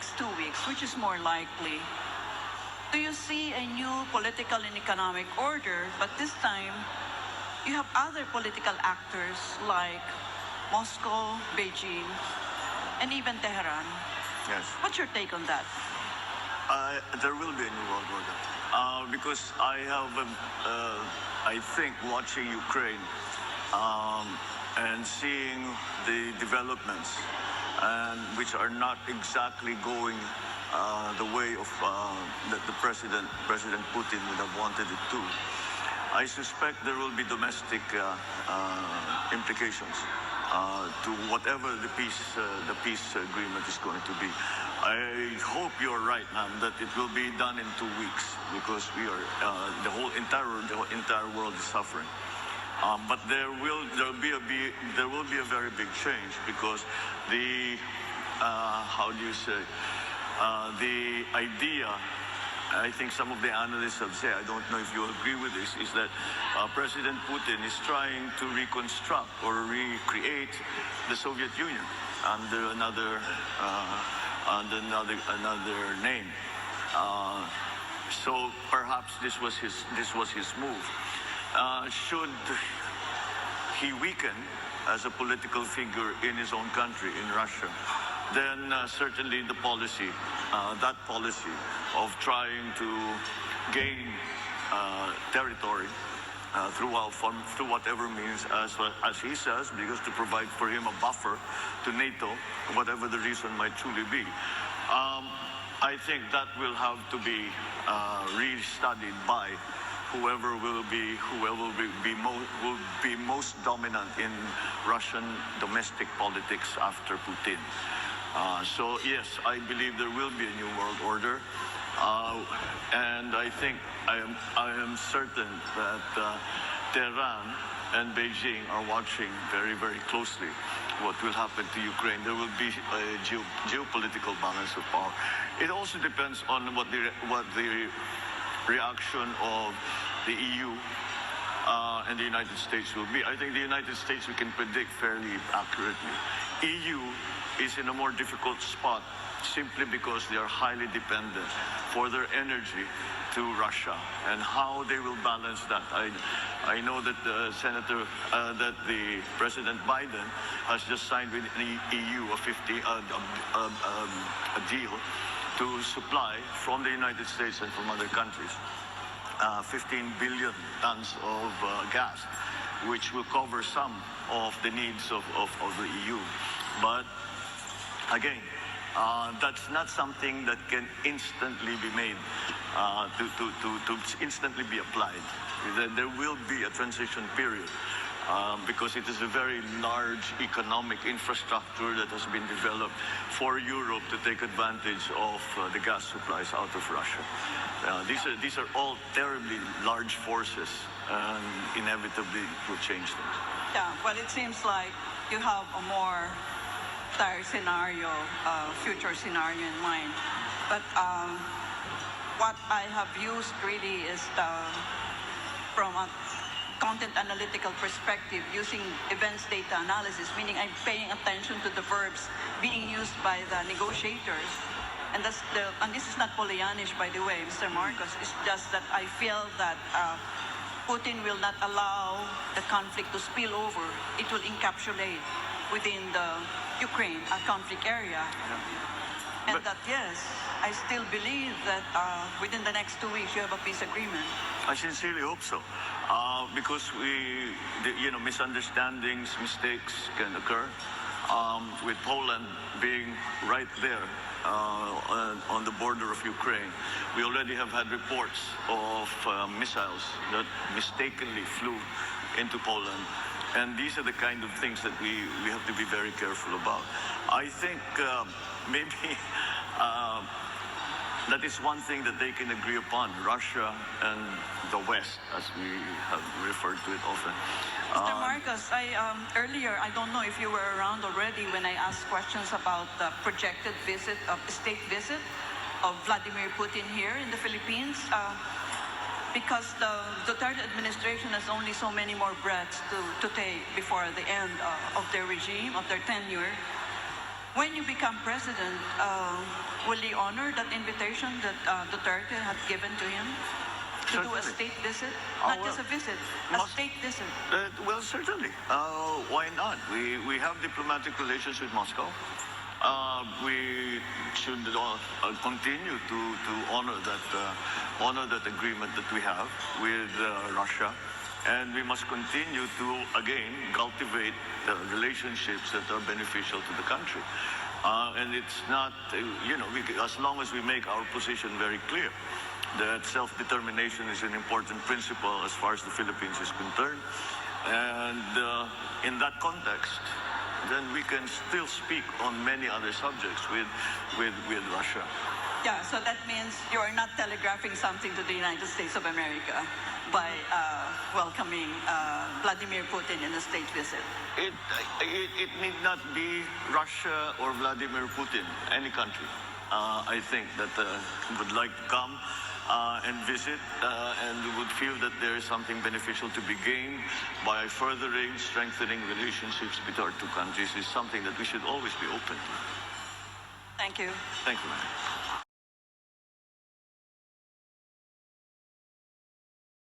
next 2 weeks, which is more likely, do you see a new political and economic order, but this time you have other political actors like Moscow, Beijing, and even Tehran? Yes. What's your take on that? There will be a new world order. Because I think watching Ukraine and seeing the developments, and which are not exactly going the way of that the President Putin would have wanted it to, I suspect there will be domestic implications to whatever the peace agreement is going to be. I hope you're right, ma'am, that it will be done in 2 weeks, because we are the whole entire world is suffering. But there will be a very big change, because the how do you say, the idea, I think some of the analysts have said, I don't know if you agree with this, is that President Putin is trying to reconstruct or recreate the Soviet Union under another name. So perhaps this was his move. Should he weaken as a political figure in his own country, in Russia, then certainly the policy, that policy of trying to gain territory through whatever means, as he says, because to provide for him a buffer to NATO, whatever the reason might truly be. I think that will have to be re-studied by whoever will be most dominant in Russian domestic politics after Putin. So yes, I believe there will be a new world order, and I think I am certain that Tehran and Beijing are watching very, very closely what will happen to Ukraine. There will be a geopolitical balance of power. It also depends on what the reaction of the EU and the United States will be. I think the United States we can predict fairly accurately. EU is in a more difficult spot simply because they are highly dependent for their energy to Russia, and how they will balance that. I know that that the President Biden has just signed with the EU a deal to supply from the United States and from other countries 15 billion tons of gas, which will cover some of the needs of the EU. But again, that's not something that can instantly be made, to instantly be applied. There will be a transition period, because it is a very large economic infrastructure that has been developed for Europe to take advantage of the gas supplies out of Russia. These are all terribly large forces, and inevitably it will change things. Yeah, well, it seems like you have a more dire scenario, future scenario in mind. But what I have used really is from a content analytical perspective, using events data analysis, meaning I'm paying attention to the verbs being used by the negotiators. And this is not Pollyannish, by the way, Mr. Marcos. It's just that I feel that Putin will not allow the conflict to spill over. It will encapsulate within the Ukraine conflict area. And that, yes, I still believe that within the next 2 weeks you have a peace agreement. I sincerely hope so, because misunderstandings, mistakes can occur. With Poland being right there on the border of Ukraine, we already have had reports of missiles that mistakenly flew into Poland. And these are the kind of things that we have to be very careful about. I think maybe that is one thing that they can agree upon, Russia and the West, as we have referred to it often. Mr. Marcos, earlier, I don't know if you were around already when I asked questions about the projected state visit of Vladimir Putin here in the Philippines. Because the Duterte administration has only so many more breaths to take before the end of their regime, of their tenure. When you become president, will he honor that invitation that Duterte had given to him to do a Certainly. state visit? Oh, Not just a well, visit, a must- state visit. Well, certainly. Why not? We have diplomatic relations with Moscow. We should continue to honor that agreement that we have with Russia, and we must continue to again cultivate relationships that are beneficial to the country. And it's not, as long as we make our position very clear that self-determination is an important principle as far as the Philippines is concerned, and in that context, then we can still speak on many other subjects with Russia. Yeah, so that means you are not telegraphing something to the United States of America by welcoming Vladimir Putin in a state visit. It need not be Russia or Vladimir Putin, any country. I think that would like to come and visit and would feel that there is something beneficial to be gained by furthering, strengthening relationships between our two countries is something that we should always be open to. Thank you. Thank you, ma'am.